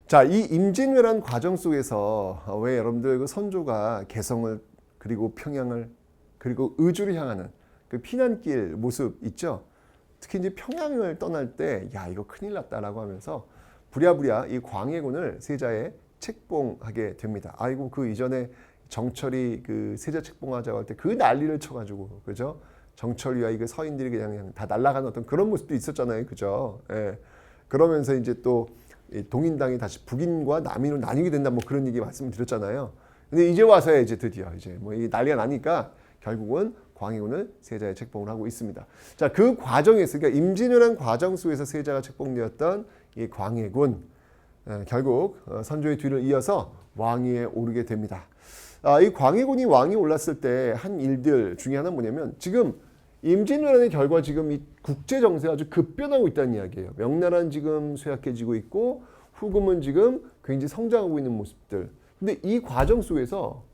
자, 이 임진왜란 과정 속에서 왜 여러분들 그 선조가 개성을 그리고 평양을 그리고 의주를 향하는 그 피난길 모습 있죠? 특히 이제 평양을 떠날 때 야 이거 큰일 났다라고 하면서 부랴부랴 이 광해군을 세자에 책봉하게 됩니다. 아이고 그 이전에 정철이 그 세자 책봉하자고 할 때 그 난리를 쳐가지고 그죠? 정철이와 이 서인들이 그냥 다 날아가는 어떤 그런 모습도 있었잖아요, 그죠? 예. 그러면서 이제 또 동인당이 다시 북인과 남인으로 나뉘게 된다 뭐 그런 얘기 말씀드렸잖아요. 근데 이제 와서야 이제 드디어 이제 뭐 이 난리가 나니까 결국은 광해군을 세자에 책봉을 하고 있습니다. 자, 그 과정에서 그러니까 임진왜란 과정 속에서 세자가 책봉되었던 이 광해군 결국 선조의 뒤를 이어서 왕위에 오르게 됩니다. 이 광해군이 왕위에 올랐을 때 한 일들 중에 하나는 뭐냐면 지금 임진왜란의 결과 지금 이 국제 정세가 아주 급변하고 있다는 이야기예요. 명나라는 지금 쇠약해지고 있고 후금은 지금 굉장히 성장하고 있는 모습들. 근데 이 과정 속에서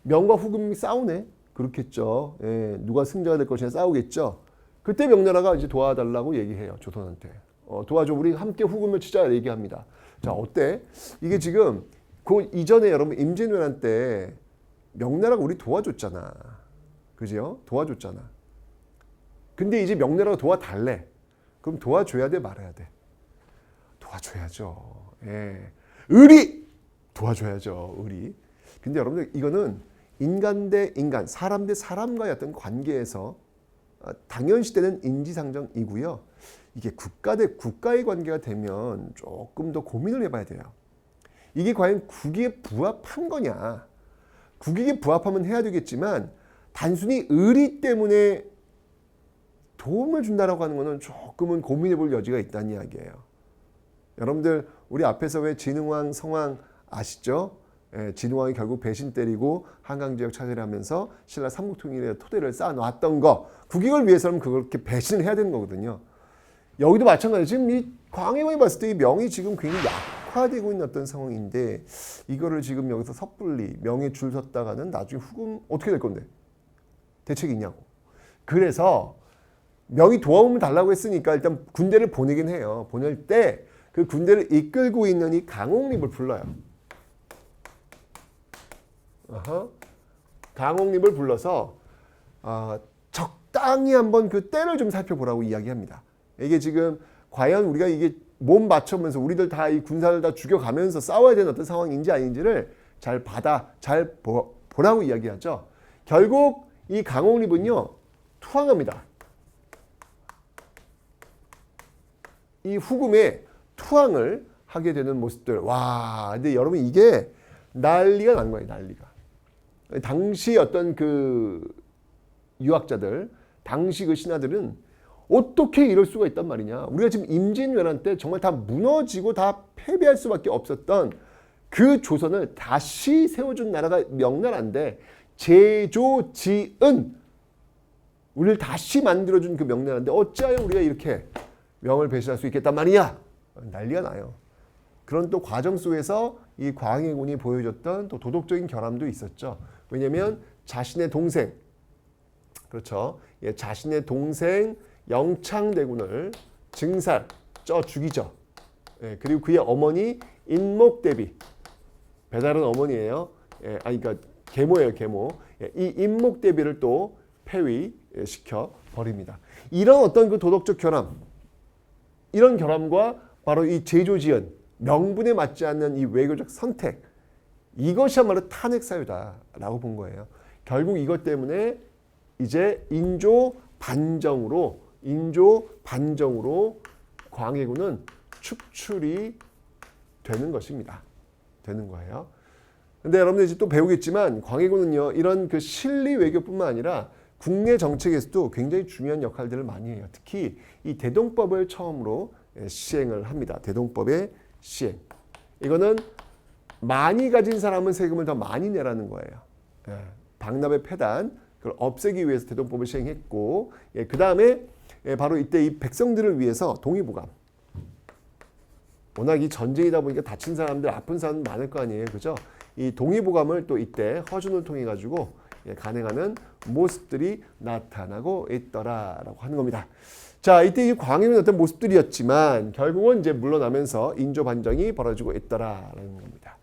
명과 후금이 싸우네. 그렇겠죠. 예, 누가 승자가 될 것이냐 싸우겠죠. 그때 명나라가 이제 도와달라고 얘기해요. 조선한테. 도와줘. 우리 함께 후금을 치자 얘기합니다. 자, 어때? 이게 지금 그 이전에 여러분 임진왜란 때 명나라가 우리 도와줬잖아. 그죠? 도와줬잖아. 근데 이제 명나라가 도와달래. 그럼 도와줘야 돼 말아야 돼? 도와줘야죠. 예. 의리! 도와줘야죠. 의리. 근데 여러분들 이거는 인간 대 인간, 사람 대 사람과의 어떤 관계에서 당연시되는 인지상정이고요. 이게 국가 대 국가의 관계가 되면 조금 더 고민을 해봐야 돼요. 이게 과연 국익에 부합한 거냐. 국익에 부합하면 해야 되겠지만 단순히 의리 때문에 도움을 준다라고 하는 것은 조금은 고민해 볼 여지가 있다는 이야기예요. 여러분들 우리 앞에서 왜 진흥왕 성왕 아시죠? 예, 진흥왕이 결국 배신 때리고 한강 지역 차지를 하면서 신라 삼국통일의 토대를 쌓아놨던 거 국익을 위해서는 그렇게 배신을 해야 되는 거거든요. 여기도 마찬가지예요. 지금 이 광해군이 봤을 때 이 명이 지금 굉장히 약화되고 있는 어떤 상황인데 이거를 지금 여기서 섣불리 명에 줄 섰다가는 나중에 후금 어떻게 될 건데? 대책이 있냐고. 그래서 명이 도움을 달라고 했으니까 일단 군대를 보내긴 해요. 보낼 때 그 군대를 이끌고 있는 이 강홍립을 불러요. 강홍립을 불러서 적당히 한번 그 때를 좀 살펴보라고 이야기합니다. 이게 지금 과연 우리가 이게 몸 맞춰면서 우리들 다 이 군사를 다 죽여가면서 싸워야 되는 어떤 상황인지 아닌지를 잘 보라고 이야기하죠. 결국 이 강홍립은요 투항합니다. 이 후금에 투항을 하게 되는 모습들. 와, 근데 여러분 이게 난리가 난 거예요, 난리가. 당시 어떤 그 유학자들, 당시 그 신하들은 어떻게 이럴 수가 있단 말이냐. 우리가 지금 임진왜란 때 정말 다 무너지고 다 패배할 수밖에 없었던 그 조선을 다시 세워준 나라가 명나라인데 제조지은 우리를 다시 만들어준 그 명나라인데 어찌하여 우리가 이렇게 명을 배신할 수 있겠단 말이냐. 난리가 나요. 그런 또 과정 속에서 이 광해군이 보여줬던 또 도덕적인 결함도 있었죠. 왜냐하면 자신의 동생, 그렇죠. 예, 자신의 동생 영창대군을 증살, 쪄 죽이죠. 예, 그리고 그의 어머니 인목대비, 배다른 어머니예요. 예, 그러니까 계모예요, 계모. 예, 이 인목대비를 또 폐위시켜 버립니다. 이런 어떤 그 도덕적 결함, 이런 결함과 바로 이 제조지은 명분에 맞지 않는 이 외교적 선택 이것이야말로 탄핵 사유다라고 본 거예요. 결국 이것 때문에 이제 인조 반정으로 광해군은 축출이 되는 것입니다. 되는 거예요. 근데 여러분들 이제 또 배우겠지만 광해군은요 이런 그 실리 외교뿐만 아니라 국내 정책에서도 굉장히 중요한 역할들을 많이 해요. 특히 이 대동법을 처음으로 시행을 합니다. 대동법의 시행. 이거는 많이 가진 사람은 세금을 더 많이 내라는 거예요. 박납의 폐단, 그걸 없애기 위해서 대동법을 시행했고, 그 다음에 바로 이때 이 백성들을 위해서 동의보감. 워낙 이 전쟁이다 보니까 다친 사람들, 아픈 사람 많을 거 아니에요, 그죠? 이 동의보감을 또 이때 허준을 통해 가지고 간행하는 모습들이 나타나고 있더라라고 하는 겁니다. 자, 이때 이 광해군의 어떤 모습들이었지만 결국은 이제 물러나면서 인조 반정이 벌어지고 있더라라는 겁니다.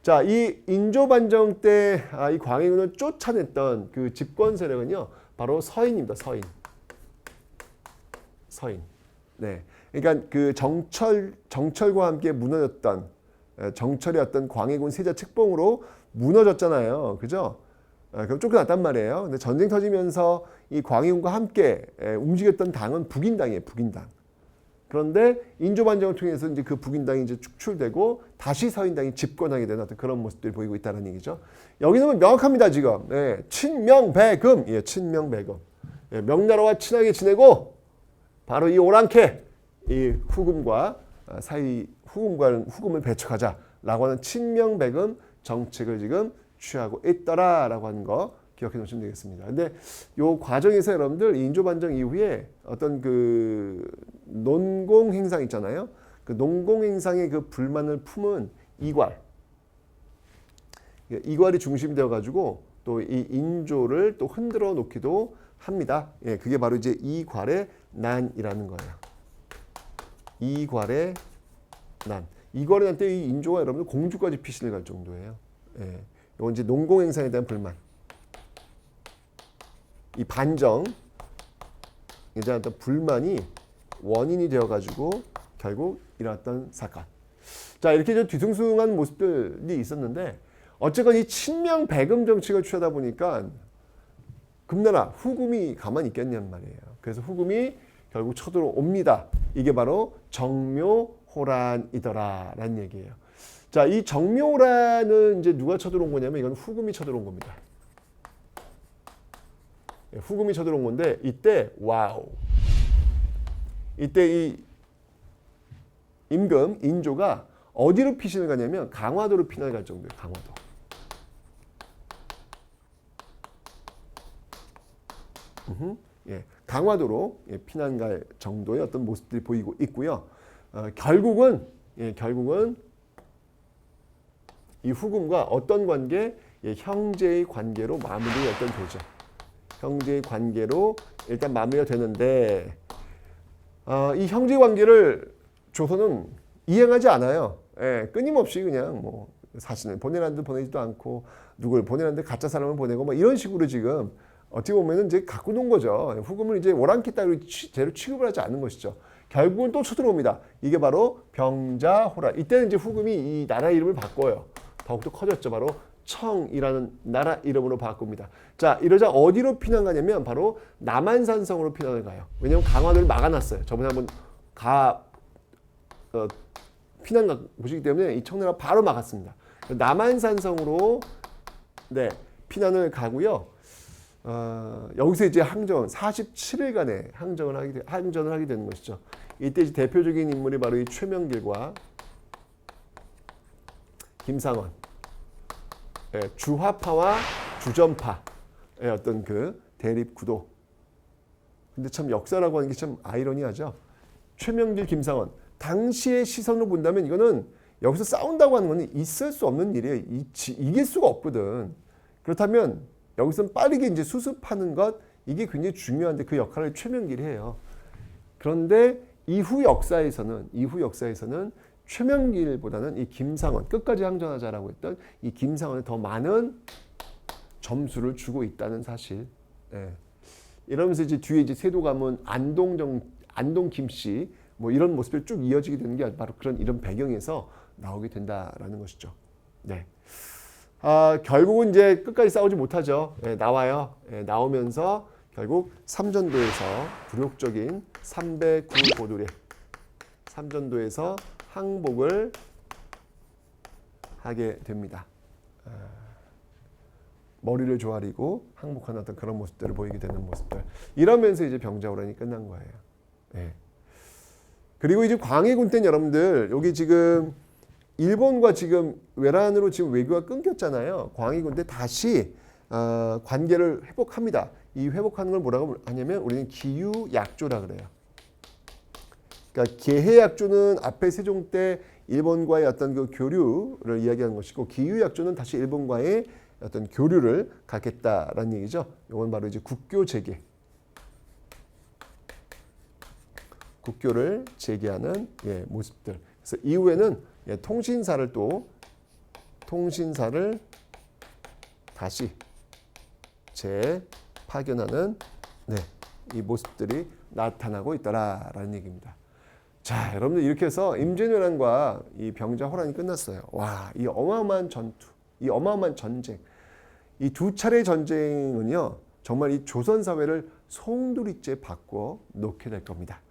자, 이 인조 반정 때 이 광해군을 쫓아냈던 그 집권 세력은요, 바로 서인입니다. 서인. 네. 그러니까 그 정철과 함께 무너졌던 정철의 어떤 광해군 세자 책봉으로 무너졌잖아요. 그죠? 그럼 쫓겨났단 말이에요. 근데 전쟁 터지면서 이 광해군과 함께 움직였던 당은 북인당이에요. 북인당. 그런데 인조 반정을 통해서 이제 그 북인당이 이제 축출되고 다시 서인당이 집권하게 되는 어떤 그런 모습들이 보이고 있다는 얘기죠. 여기는 명확합니다, 지금. 네. 친명배금. 예, 친명배금. 예, 명나라와 친하게 지내고 바로 이 오랑캐 이 후금과 사이 후금을 배척하자라고 하는 친명배금 정책을 지금 취하고 있더라라고 하는 거 기억해 놓으시면 되겠습니다. 근데 요 과정에서 여러분들 인조 반정 이후에 어떤 그 논공 행상 있잖아요. 그 농공 행상의 그 불만을 품은 이괄이 중심이 되어 가지고 또 이 인조를 또 흔들어 놓기도 합니다. 예, 그게 바로 이제 이괄의 난이라는 거예요. 이괄의 난. 이괄의 난 때 이 인조가 여러분들 공주까지 피신을 갈 정도예요. 예. 이건 이제 농공 행상에 대한 불만. 이 반정에 대한 어떤 불만이 원인이 되어가지고 결국 일어났던 사건. 자, 이렇게 좀 뒤숭숭한 모습들이 있었는데 어쨌건 이 친명배금 정책을 취하다 보니까 금나라 후금이 가만히 있겠냔 말이에요. 그래서 후금이 결국 쳐들어옵니다. 이게 바로 정묘호란이더라라는 얘기예요. 자, 이 정묘호란은 이제 누가 쳐들어온 거냐면 이건 후금이 쳐들어온 겁니다. 후금이 쳐들어온 건데 이때 이 임금 인조가 어디로 피신을 가냐면 강화도로 피난을 갈 정도예요. 강화도. 예, 강화도로 피난 갈 정도의 어떤 모습들이 보이고 있고요. 결국은 이 후금과 어떤 관계? 형제의 관계로 마무리가 되죠. 형제의 관계로 일단 마무리가 되는데 이 형제 관계를 조선은 이행하지 않아요. 예, 끊임없이 그냥 뭐 사실은 보내라는데 보내지도 않고 누굴 보내라는데 가짜 사람을 보내고 뭐 이런 식으로 지금 어떻게 보면은 이제 갖고 논 거죠. 후금을 이제 오랑캐 따위로 제대로 취급을 하지 않는 것이죠. 결국은 또 쳐들어옵니다. 이게 바로 병자호란. 이때는 이제 후금이 이 나라 이름을 바꿔요. 더욱더 커졌죠. 바로 청이라는 나라 이름으로 바꿉니다. 자, 이러자 어디로 피난 가냐면 바로 남한산성으로 피난을 가요. 왜냐하면 강화도를 막아놨어요. 저번에 한번 피난 가 보시기 때문에 이 청나라가 바로 막았습니다. 남한산성으로 피난을 가고요. 여기서 이제 항전 47일간의 항전을 하게 되는 것이죠. 이때 이제 대표적인 인물이 바로 이 최명길과 김상원, 주화파와 주전파의 어떤 그 대립 구도. 근데 참 역사라고 하는 게 참 아이러니하죠. 최명길, 김상원. 당시의 시선으로 본다면 이거는 여기서 싸운다고 하는 건 있을 수 없는 일이에요. 이길 수가 없거든. 그렇다면 여기서 빠르게 이제 수습하는 것, 이게 굉장히 중요한데 그 역할을 최명길이 해요. 그런데 이후 역사에서는 최명길보다는 이 김상원, 끝까지 항전하자라고 했던 이 김상원에 더 많은 점수를 주고 있다는 사실. 예. 이러면서 이제 뒤에 이제 세도 가문 안동 김씨 뭐 이런 모습이 쭉 이어지게 되는 게 바로 이런 배경에서 나오게 된다라는 것이죠. 네. 결국은 이제 끝까지 싸우지 못하죠. 나와요. 나오면서 결국 삼전도에서 굴욕적인 309 고도례 삼전도에서 항복을 하게 됩니다. 머리를 조아리고 항복하는 어떤 그런 모습들을 보이게 되는 모습들. 이러면서 이제 병자호란이 끝난 거예요. 네. 그리고 이제 광해군 때는 여러분들 여기 지금 일본과 지금 외란으로 지금 외교가 끊겼잖아요. 광해군 때 다시 관계를 회복합니다. 이 회복하는 걸 뭐라고 하냐면 우리는 기유약조라 그래요. 그러니까 계해약조는 앞에 세종 때 일본과의 어떤 그 교류를 이야기하는 것이고 기유약조는 다시 일본과의 어떤 교류를 갖겠다라는 얘기죠. 이건 바로 이제 국교 재개. 국교를 재개하는 모습들. 그래서 이후에는 통신사를 다시 재파견하는 이 모습들이 나타나고 있더라라는 얘기입니다. 자, 여러분들 이렇게 해서 임진왜란과 이 병자호란이 끝났어요. 와, 이 어마어마한 전투, 이 어마어마한 전쟁, 이 두 차례 전쟁은요, 정말 이 조선 사회를 송두리째 바꿔 놓게 될 겁니다.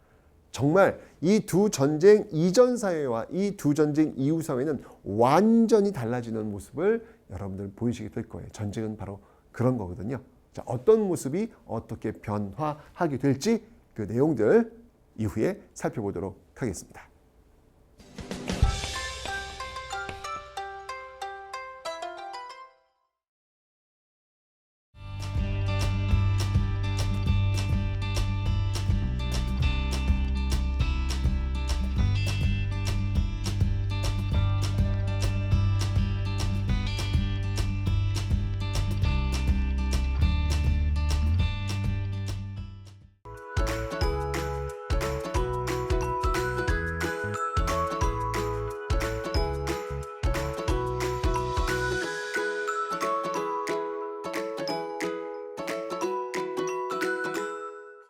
정말 이 두 전쟁 이전 사회와 이 두 전쟁 이후 사회는 완전히 달라지는 모습을 여러분들 보이시게 될 거예요. 전쟁은 바로 그런 거거든요. 자, 어떤 모습이 어떻게 변화하게 될지 그 내용들 이후에 살펴보도록 하겠습니다.